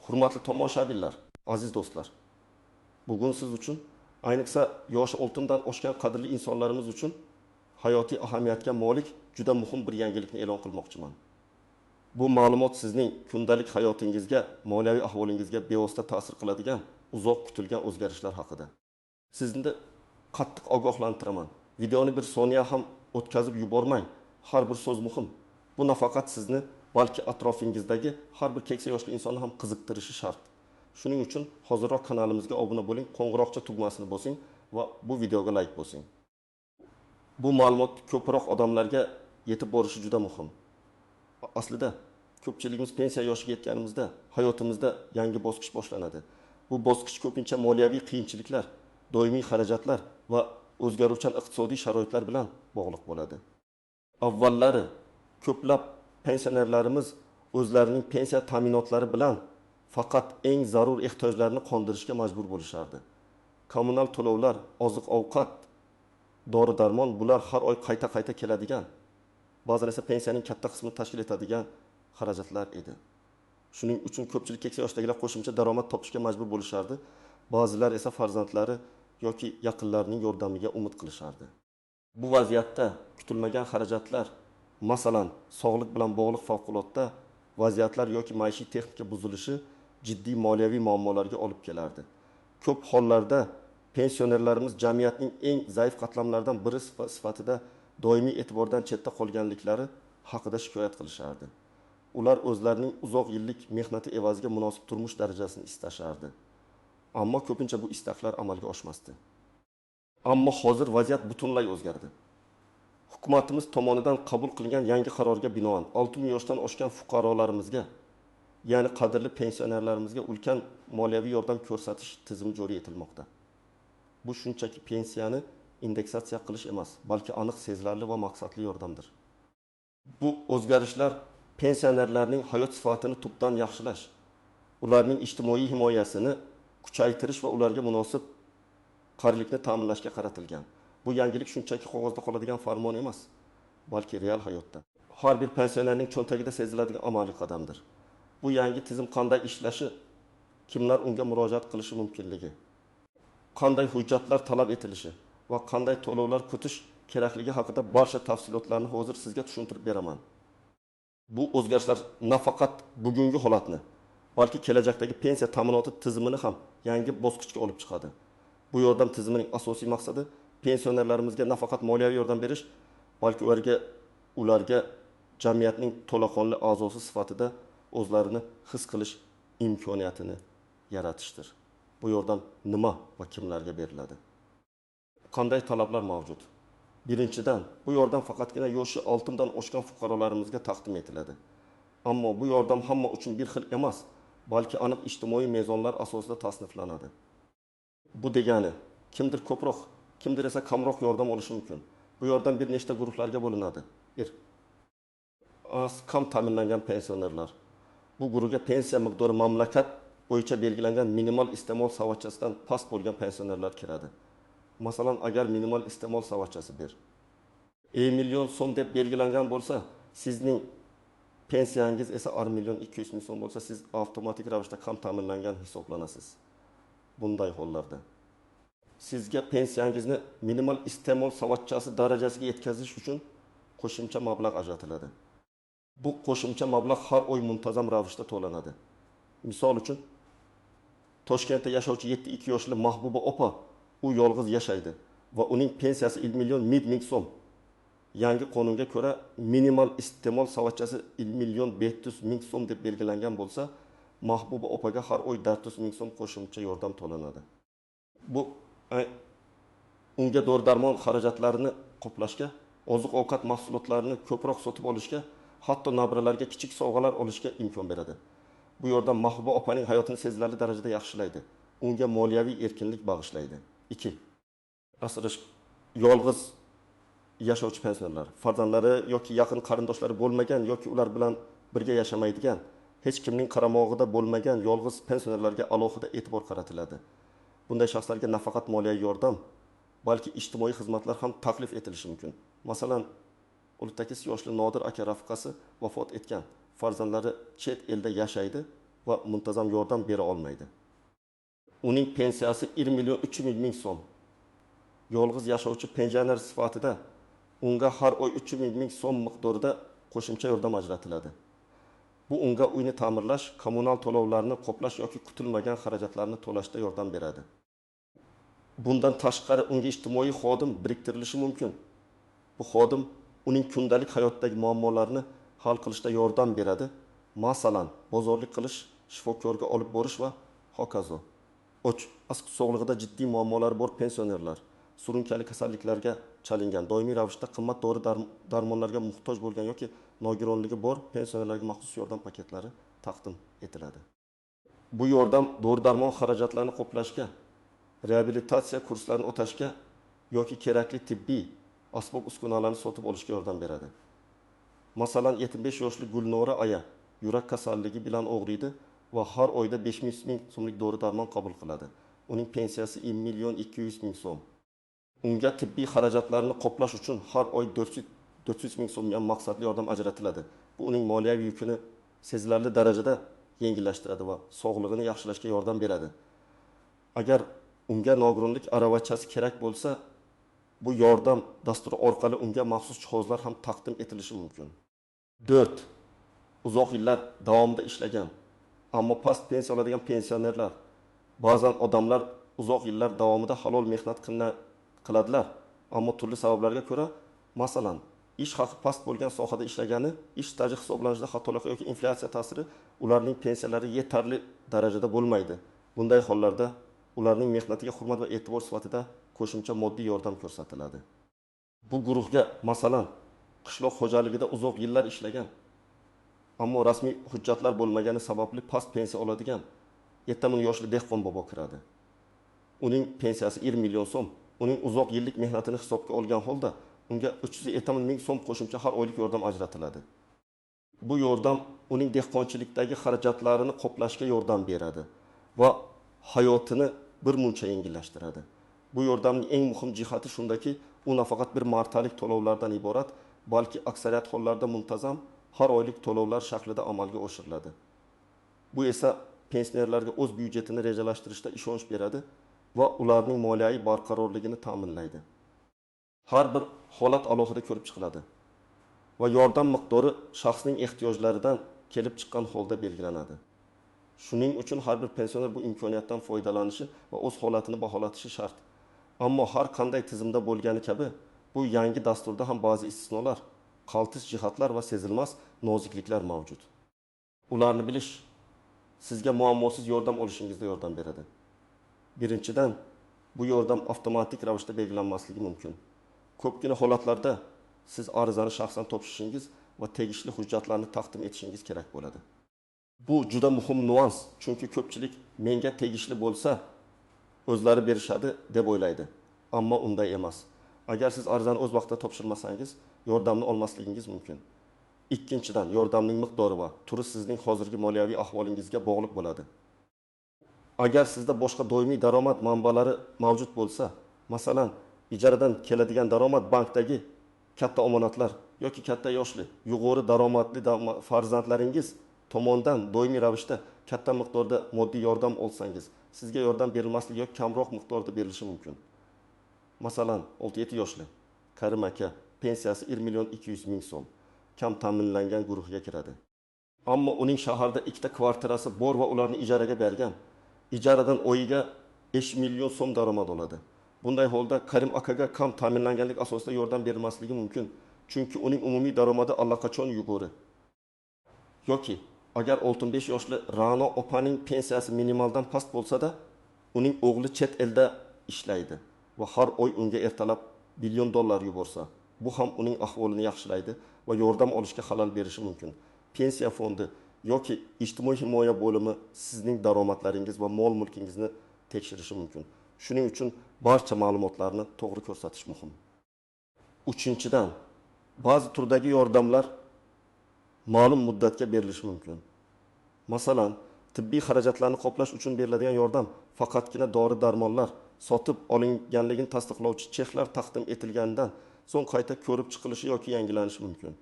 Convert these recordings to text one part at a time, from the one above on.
Hurmatli tomoshabinlar, aziz do'stlar. Bugun siz uchun, ayniqsa yoshi oltindan oshgan qadrli insonlarimiz uchun hayotiy ahamiyatga molik juda muhim bir yangilikni e'lon qilmoqchiman. Bu ma'lumot sizning kundalik hayotingizga, moliyaviy ahvolingizga bevosita ta'sir qiladigan uzoq kutilgan o'zgarishlar haqida. Sizni qattiq ogohlantiraman. Videoni bir soniya ham o'tkazib yubormang. Har bir so'z muhim. Bu nafaqat sizni, balki atrofingizdagi har bir keksa yoshli insonni ham qiziqtirishi shart. Shuning uchun hozirroq kanalimizga obuna bo'ling, qo'ng'iroqcha tugmasini bosing va bu videoga like bosing. Bu ma'lumot ko'proq odamlarga yetib borishi juda muhim. Aslida ko'pchiligimiz pensiya yoshiga yetganimizda hayotimizda yangi bosqich boshlanadi. Bu bosqich ko'pincha moliyaviy qiyinchiliklar, doimiy xarajatlar va o'zgaruvchan iqtisodiy sharoitlar bilan bog'liq bo'ladi. Avvallari ko'plab pensionerlarimiz o'zlarining pensiya ta'minotlari bilan faqat eng zarur ehtiyojlarni qondirishga majbur bo'lishardi. Kommunal to'lovlar, oziq-ovqat, dori-darmon bular har oy qayta keladigan, ba'zan esa pensiyaning katta qismini tashkil etadigan xarajatlar edi. Shuning uchun ko'pchilik keksa yoshdagilar qo'shimcha daromad topishga majbur bo'lishardi. Ba'zilar esa farzandlari yoki yaqinlarining yordamiga umid qilishardi. Bu vaziyatda kutilmagan xarajatlar, masalan, sog'liq bilan bog'liq favqulodda vaziyatlar yoki maishiy texnika buzilishi jiddiy moliyaviy muammolarga olib kelardi. Ko'p hollarda pensionerlarimiz jamiyatning eng zaif qatlamlaridan biri sifatida doimiy e'tibordan chetda qolganliklari haqida shikoyat qilishardi. Ular o'zlarining uzoq yillik mehnati evaziga munosib turmush darajasini istashardi. Ammo ko'pincha bu istaklar amalga oshmasdi. Ammo hozir vaziyat butunlay o'zgardi. Hukumatimiz tomonidan qabul qilingan yangi qarorga binoan 6000 yoshdan oshgan fuqarolarimizga, ya'ni qadrli pensionerlarimizga ulkan moliyaviy yordam ko'rsatish tizimi joriy etilmoqda. Bu shunchaki pensiyani indeksatsiya qilish emas, balki aniq sezilarli va maqsadli yordamdir. Bu o'zgarishlar pensionerlarning hayot sifatini tubdan yaxshilash, ularning ijtimoiy himoyasini kuchaytirish va ularga munosib qarilikni ta'minlashga qaratilgan. Bu yangilik shunchaki qog'ozda qoladigan farmon emas, balki real hayotda har bir pensionerning cho'ntagida seziladigan amaliy qadamdir. Bu yangi tizim qanday ishlashi, kimlar unga murojaat qilishi mumkinligi, qanday hujjatlar talab etilishi va qanday to'lovlar kutish kerakligi haqida barcha tafsilotlarni hozir sizga tushuntirib beraman. Bu o'zgarishlar nafaqat bugungi holatni, balki kelajakdagi pensiya ta'minoti tizimini ham yangi bosqichga olib chiqadi. Bu yordam tizimining asosiy maqsadi pensionerlarimizga nafaqat moliyaviy yordam berish, balki ularga jamiyatning to'laqonli a'zosi sifatida o'zlarini his qilish imkoniyatini yaratishdir. Bu yordam nima va kimlarga beriladi? Qanday talablar mavjud? Birinchidan, bu yordam faqatgina yoshi 6 dan oshgan fuqarolarimizga taqdim etiladi. Ammo bu yordam hamma uchun bir xil emas, balki aniq ijtimoiy mezonlar asosida tasniflanadi. Bu degani, kimdir ko'proq, kimdir esa kamroq yordam olishi mumkin. Bu yordam bir nechta guruhlarga bo'linadi. 1. Kam ta'minlangan pensionerlar. Bu guruhga pensiya miqdori mamlakat bo'yicha belgilangan minimal iste'mol savatchasidan past bo'lgan pensionerlar kiradi. Masalan, agar minimal iste'mol savatchasi 1 million so'm deb belgilangan bo'lsa, sizning pensiyangiz esa 1,2 million so'm bo'lsa, siz avtomatik ravishda kam ta'minlangan hisoblanasiz. Bunday hollarda sizga pensiyangizni minimal iste'mol savatchasi darajasiga yetkazish uchun qo'shimcha mablag' ajratiladi. Bu qo'shimcha mablag' har oy muntazam ravishda to'lanadi. Misol uchun, Toshkentda yashovchi 72 yoshli Mahbuba opa, u yolg'iz yashaydi va uning pensiyasi 1 million 100 ming so'm. Yangi qonunga ko'ra minimal iste'mol savatchasi 1 million 500 ming so'm deb belgilangan bo'lsa, Mahbuba opaga har oy 400 ming so'm qo'shimcha yordam to'lanadi. Bu unga dori-darmon xarajatlarini qoplashga, oziq-ovqat mahsulotlarini ko'proq sotib olishga, hatto nabiralarga kichik sovg'alar olishga imkon beradi. Bu yordam Mahbuba opaning hayotini sezilarli darajada yaxshilaydi. Unga moliyaviy erkinlik bag'ishlaydi. 2. Asrash yolg'iz yashovchi pensionerlar, farzandlari yoki yaqin qarindoshlari bo'lmagan yoki ular bilan birga yashamaydigan, hech kimning qaramog'ida bo'lmagan yolg'iz pensionerlarga alohida e'tibor qaratiladi. Bunday shaxslarga nafaqat moliyaviy yordam, balki ijtimoiy xizmatlar ham taklif etilishi mumkin. Masalan, 38 yoshli Nodir aka rafiqasi vafot etgan. Farzandlari chet elda yashaydi va muntazam yordam bera olmaydi. Uning pensiyasi 1 million 300 ming so'm. Yolg'iz yashovchi pensioner sifatida unga har oy 300 ming so'm miqdorida qo'shimcha yordam ajratiladi. Bu unga uyni ta'mirlash, kommunal to'lovlarni qoplash yoki kutilmagan xarajatlarni to'lashda yordam beradi. Bundan tashqari unga ijtimoiy xodim biriktirilishi mumkin. Bu xodim uning kundalik hayotdagi muammolarni hal qilishda yordam beradi. Masalan, bozorlik qilish, shifokorga olib borish va hokazo. Asq sog'lig'ida jiddiy muammolar bor pensionerlar, surunkali kasalliklarga chalingan, doimiy ravishda qimmat dori-darmonlarga muhtoj bo'lgan yoki nogironligi bor pensionerlarga maxsus yordam paketlari taqdim etiladi. Bu yordam dori-darmon xarajatlarini qoplashga, reabilitatsiya kurslarini o'tashga yoki kerakli tibbiy asbob-uskunalarni sotib olishga yordam beradi. Masalan, 75 yoshli Gulnora aya yurak kasalligi bilan og'riydi va har oyda 500 ming so'mlik dori-darmon qabul qiladi. Uning pensiyasi 1 million 200 ming so'm. Unga tibbiy xarajatlarni qoplash uchun har oy 400 ming so'mga maqsadli yordam ajratiladi. Bu uning moliyaviy yukini sezilarli darajada yengillashtiradi va sog'lig'ini yaxshilashga yordam beradi. Agar unga nogironlik aravachasi kerak bo'lsa, bu yordam dasturi orqali unga maxsus jihozlar ham taqdim etilishi mumkin. 4. Uzoq yillar davomida ishlagan, ammo past pensiya oladigan pensionerlar. Ba'zan odamlar uzoq yillar davomida halol mehnat qiladilar, ammo turli sabablarga ko'ra, masalan, ish haqi past bo'lgan sohada ishlagani, ish staji hisoblanishida xatolik yoki inflyatsiya ta'siri ularning pensiyalari yetarli darajada bo'lmaydi. Bunday hollarda ularning mehnatiga hurmat va e'tibor sifatida qo'shimcha moddiy yordam ko'rsatiladi. Bu guruhga, masalan, qishloq xo'jaligida uzoq yillar ishlagan, ammo rasmiy hujjatlar bo'lmagani sababli past pensiya oladigan 70 yoshli dehqon bobo kiradi. Uning pensiyasi 1 million so'm. Uning uzoq yillik mehnatini hisobga olgan holda unga 370 ming so'm qo'shimcha har oylik yordam ajratiladi. Bu yordam uning dehqonchilikdagi xarajatlarini qoplashga yordam beradi va hayotini bir muncha yengillashtiradi. Bu yordamning eng muhim jihati shundaki, u nafaqat bir martalik to'lovlardan iborat, balki aksariyat hollarda muntazam har oylik to'lovlar shaklida amalga oshiriladi. Bu esa pensionerlarga o'z byudjetini rejalashtirishda ishonch beradi va ularning moliyaviy barqarorligini ta'minlaydi. Har bir holat alohida ko'rib chiqiladi va yordam miqdori shaxsning ehtiyojlaridan kelib chiqqan holda belgilanadi. Shuning uchun har bir pensioner bu imkoniyatdan foydalanishi va o'z holatini baholatishi shart. Ammo har qanday tizimda bo'lgani kabi, bu yangi dasturda ham ba'zi istisnolar, qaltis jihatlar va sezilmas nozikliklar mavjud. Ularni bilish sizga muammosiz yordam olishingizda yordam beradi. Birinchidan, bu yordam avtomatik ravishda belgilanmasligi mumkin. Ko'pgina holatlarda siz arizani shaxsan topshirishingiz va tegishli hujjatlarni taqdim etishingiz kerak bo'ladi. Bu juda muhim nuans, chunki ko'pchilik menga tegishli bo'lsa, o'zlari berishadi deb o'ylaydi. Ammo unday emas. Agar siz arizani o'z vaqtida topshirmasangiz, yordamni olmasligingiz mumkin. Ikkinchidan, yordamning miqdori va turi sizning hozirgi moliyaviy ahvolingizga bog'liq bo'ladi. Agar sizda boshqa doimiy daromad manbalari mavjud bo'lsa, masalan, ijaradan keladigan daromad, bankdagi katta omonatlar yoki katta yoshli, yuqori daromadli farzandlaringiz tomonidan doimiy ravishda katta miqdorda moddiy yordam olsangiz, sizga yordam berilmasligi yoki kamroq miqdorda berilishi mumkin. Masalan, 6-7 yoshli Karim aka pensiyasi 1 million 200 ming so'm, kam ta'minlangan guruhga kiradi. Ammo uning shaharda ikkita kvartirasi bor va ularni ijaraga bergan. Ijaradan oyiga 5 million so'm daromad oladi. Bunday holda Karim akaga kam ta'minlanganlik asosida yordam berilmasligi mumkin, chunki uning umumiy daromadi allaqachon yuqori. Yoki agar 65 yoshli Ra'no opaning pensiyasi minimaldan past bo'lsa-da, uning o'g'li chet elda ishlaydi va har oy unga ertalab $1 million yuborsa, bu ham uning ahvolini yaxshilaydi va yordam olishga xalal berishi mumkin. Pensiya fondi yoki ijtimoiy himoya bo'limi sizning daromadlaringiz va mol-mulkingizni tekshirishi mumkin. Shuning uchun barcha ma'lumotlarni to'g'ri ko'rsatish muhim. Uchinchidan, ba'zi turdagi yordamlar ma'lum muddatga berilishi mumkin. Masalan, tibbiy xarajatlarni qoplash uchun beriladigan yordam faqatgina dori-darmonlar sotib olinganligini tasdiqlovchi cheklar taqdim etilganidan so'ng qayta ko'rib chiqilishi yoki yangilanishi mumkin.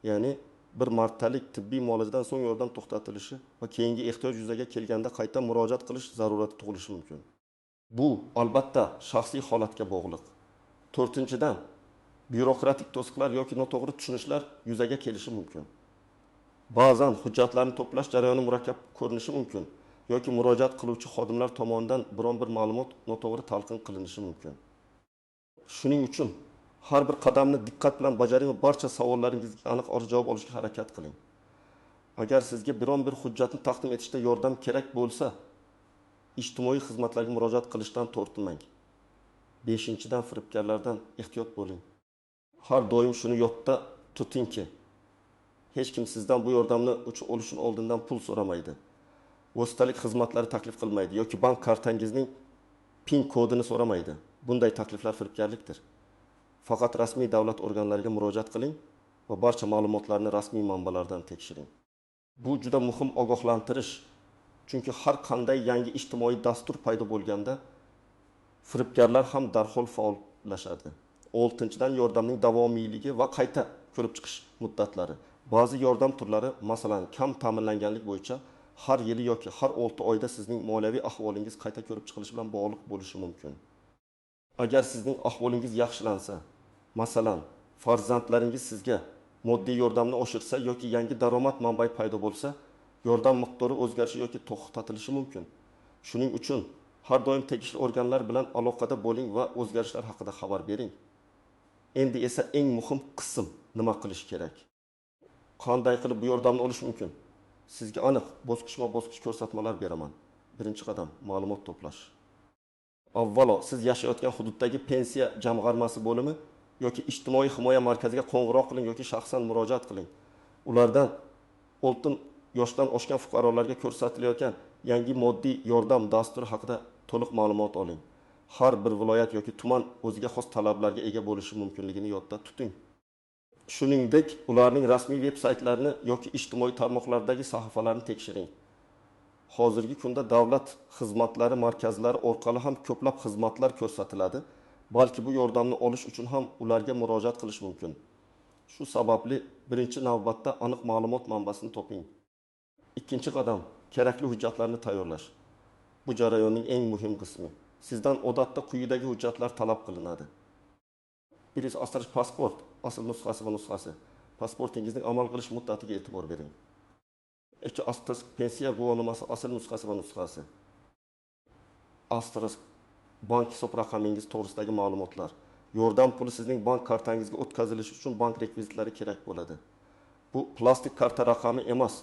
Ya'ni bir martalik tibbiy muolajadan so'ng yordam to'xtatilishi va keyingi ehtiyoj yuzaga kelganda qayta murojaat qilish zarurati tug'ilishi mumkin. Bu albatta shaxsiy holatga bog'liq. To'rtinchidan, byurokratik to'siqlar yoki noto'g'ri tushunishlar yuzaga kelishi mumkin. Ba'zan hujjatlarni to'plash jarayoni murakkab ko'rinishi mumkin yoki murojaat qiluvchi xodimlar tomonidan biron bir ma'lumot noto'g'ri talqin qilinishi mumkin. Shuning uchun har bir qadamni diqqat bilan bajaring va barcha savollaringizga aniq javob olishga harakat qiling. Agar sizga biron bir hujjatni taqdim etishda yordam kerak bo'lsa, ijtimoiy xizmatlarga murojaat qilishdan tortinmang. 5-dan firibgarlardan ehtiyot bo'ling. Har doim shuni yodda tutingki, hech kim sizdan bu yordamni olishini oldindan pul so'ramaydi. Vositalik xizmatlari taklif qilmaydi yoki bank kartangizning PIN kodini so'ramaydi. Bunday takliflar firibgarlikdir. Faqat rasmiy davlat organlariga murojaat qiling va barcha ma'lumotlarni rasmiy manbalardan tekshiring. Bu juda muhim ogohlantirish. Chunki har qanday yangi ijtimoiy dastur paydo bo'lganda firibgarlar ham darhol faollashadi. 6-dan yordamning davomiyligi va qayta ko'rib chiqish muddatlari. Ba'zi yordam turlari, masalan, kam ta'minlanganlik bo'yicha har yili yoki har 6 oyda sizning moliyaviy ahvolingiz qayta ko'rib chiqilishi bilan bog'liq bo'lishi mumkin. Agar sizning ahvolingiz yaxshilansa, masalan, farzandlaringiz sizga moddiy yordamni oshirsa yoki yangi daromad manbai paydo bo'lsa, yordam miqdori o'zgarishi yoki to'xtatilishi mumkin. Shuning uchun har doim tegishli organlar bilan aloqada bo'ling va o'zgarishlar haqida xabar bering. Endi esa eng muhim qism, nima qilish kerak? Qanday qilib bu yordamni olish mumkin? Sizga aniq bosqichma-bosqich ko'rsatmalar beraman. Birinchi qadam, ma'lumot to'plash. Avvalo, siz yashayotgan hududdagi pensiya jamg'armasi bo'limi yoki ijtimoiy himoya markaziga qo'ng'iroq qiling yoki shaxsan murojaat qiling. Ulardan oltin yoshdan oshgan fuqarolarga ko'rsatilayotgan yangi moddiy yordam dasturi haqida to'liq ma'lumot oling. Har bir viloyat yoki tuman o'ziga xos talablarga ega bo'lishi mumkinligini yodda tuting. Shuningdek, ularning rasmiy veb-saytlarini yoki ijtimoiy tarmoqlardagi sahifalarni tekshiring. Hozirgi kunda davlat xizmatlari markazlari orqali ham ko'plab xizmatlar ko'rsatiladi. Balki bu yordamni olish uchun ham ularga murojaat qilish mumkin. Shu sababli birinchi navbatda aniq ma'lumot manbasini toping. Ikkinchi qadam, kerakli hujjatlarni tayyorlash. Bu jarayonning eng muhim qismi. Sizdan odatda quyidagi hujjatlar talab qilinadi. Birinchi, asl pasport, asl nusxasi va nusxasi. Pasportingizning amal qilish muddatiga e'tibor bering. Ikki, asl pensiya guvohnomasi, asl nusxasi va nusxasi. Asl bank hisob raqamingiz to'g'risidagi ma'lumotlar. Yordam puli sizning bank kartangizga o'tkazilishi uchun bank rekvizitlari kerak bo'ladi. Bu plastik karta raqami emas,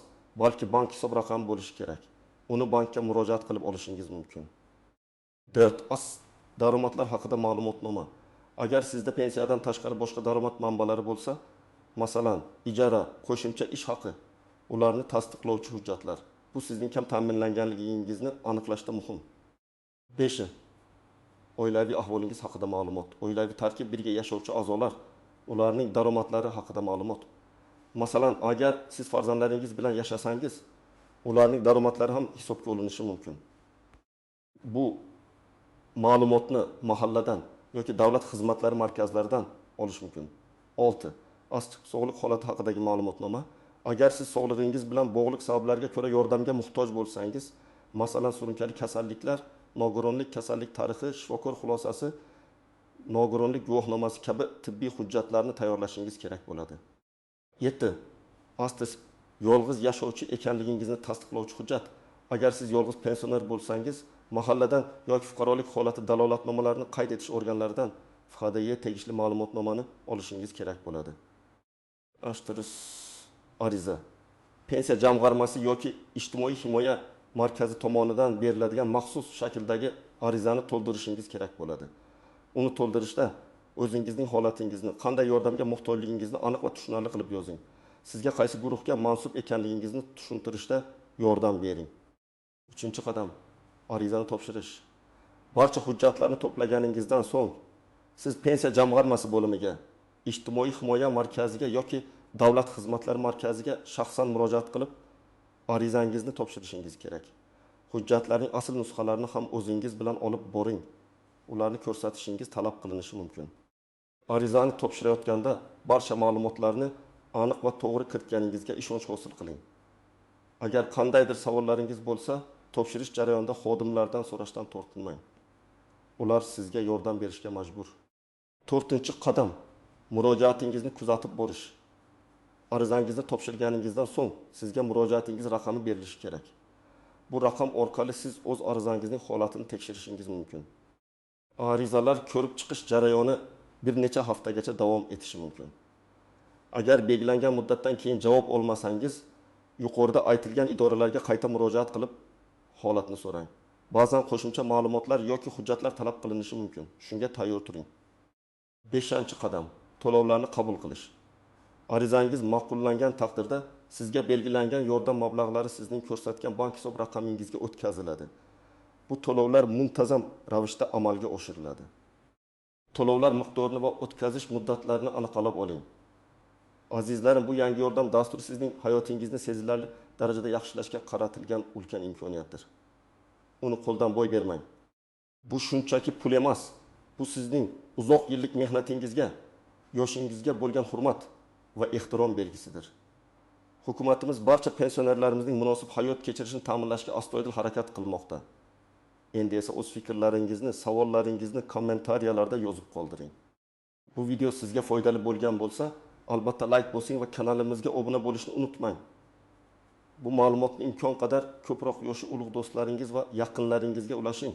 balki bank hisob raqami bo'lishi kerak. Uni bankka murojaat qilib olishingiz mumkin. 4. Daromadlar haqida ma'lumotnoma. Agar sizda pensiyadan tashqari boshqa daromad manbalari bo'lsa, masalan, ijara, qo'shimcha ish haqi, ularni tasdiqlovchi hujjatlar. Bu sizning kam ta'minlanganligingizni aniqlashda muhim. 5. Oilaviy ahvolingiz haqida ma'lumot. Oilaviy tarkib, birga yashovchi a'zolar, ularning daromadlari haqida ma'lumot. Masalan, agar siz farzandlaringiz bilan yashasangiz, ularning daromadlari ham hisobga olinishi mumkin. Bu ma'lumotni mahalladan yoki davlat xizmatlari markazlaridan olish mumkin. 6. Sog'liq holati haqidagi ma'lumotnoma. Agar siz sog'lig'ingiz bilan bog'liq sabablarga ko'ra yordamga muhtoj bo'lsangiz, masalan, surunkali kasalliklar, nogironlik kasallik tarixi, shifokor xulosasi, nogironlik guvohnomasi kabi tibbiy hujjatlarni tayyorlashingiz kerak bo'ladi. 7. Yolg'iz yashovchi ekanligingizni tasdiqlovchi hujjat. Agar siz yolg'iz pensioner bo'lsangiz, mahalladan yoki fuqarolik holati dalolatnomalarini qayd etish organlaridan FHDga tegishli ma'lumotnomani olishingiz kerak bo'ladi. Ariza. Pensiya jamg'armasi yoki ijtimoiy himoya markazi tomonidan beriladigan maxsus shakldagi arizani to'ldirishingiz kerak bo'ladi. Uni to'ldirishda o'zingizning holatingizni, qanday yordamga muhtojligingizni aniq va tushunarli qilib yozing. Sizga qaysi guruhga mansub ekanligingizni tushuntirishda yordam bering. 3-qadam, arizani topshirish. Barcha hujjatlarni to'plaganingizdan so'ng, siz pensiya jamg'armasi bo'limiga, ijtimoiy himoya markaziga yoki davlat xizmatlari markaziga shaxsan murojaat qilib, arizangizni topshirishingiz kerak. Hujjatlarning asl nusxalarini ham o'zingiz bilan olib boring. Ularni ko'rsatishingiz talab qilinishi mumkin. Arizani topshirayotganda barcha ma'lumotlarni aniq va to'g'ri kiritganingizga ishonch hosil qiling. Agar qandaydir savollaringiz bo'lsa, topshirish jarayonida xodimlardan so'rashdan tortinmang. Ular sizga yordam berishga majbur. 4-qadam murojaatingizni kuzatib borish. Arizangizni topshirganingizdan so'ng sizga murojaatingiz raqami berilishi kerak. Bu raqam orqali siz o'z arizangizning holatini tekshirishingiz mumkin. Arizalar ko'rib chiqish jarayoni bir necha haftagacha davom etishi mumkin. Agar belgilangan muddatdan keyin javob olmasangiz, yuqorida aytilgan idoralarga qayta murojaat qilib, holatni so'rang. Ba'zan qo'shimcha ma'lumotlar yoki hujjatlar talab qilinishi mumkin. Shunga tayyor turing. 5-qadam to'lovlarni qabul qilish. Arizangiz ma'qullangan taqdirda sizga belgilangan yordam mablag'lari sizning ko'rsatgan bank hisob raqamingizga o'tkaziladi. Bu to'lovlar muntazam ravishda amalga oshiriladi. To'lovlar miqdorini va o'tkazish muddatlarini aniqlab oling. Azizlarim, bu yangi yordam dasturi sizning hayotingizni sezilarli darajada yaxshilashga qaratilgan ulkan imkoniyatdir. Uni qo'ldan boy bermang. Bu shunchaki pul emas. Bu sizning uzoq yillik mehnatingizga, yoshingizga bo'lgan hurmat va ehtirom belgisidir. Hukumatimiz barcha pensionerlarimizning munosib hayot kechirishini ta'minlashga astoydil harakat qilmoqda. Endi esa o'z fikrlaringizni, savollaringizni kommentariyalarda yozib qoldiring. Bu video sizga foydali bo'lgan bo'lsa, albatta like bosing va kanalimizga obuna bo'lishni unutmang. Bu ma'lumotni imkon qadar ko'proq yoshi ulug' do'stlaringiz va yaqinlaringizga ulashing.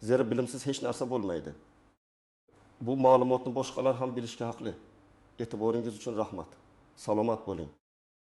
Zero bilimsiz hech narsa bo'lmaydi. Bu ma'lumotni boshqalar ham bilishga haqli. E'tiboringiz uchun rahmat. Salomat bo'ling.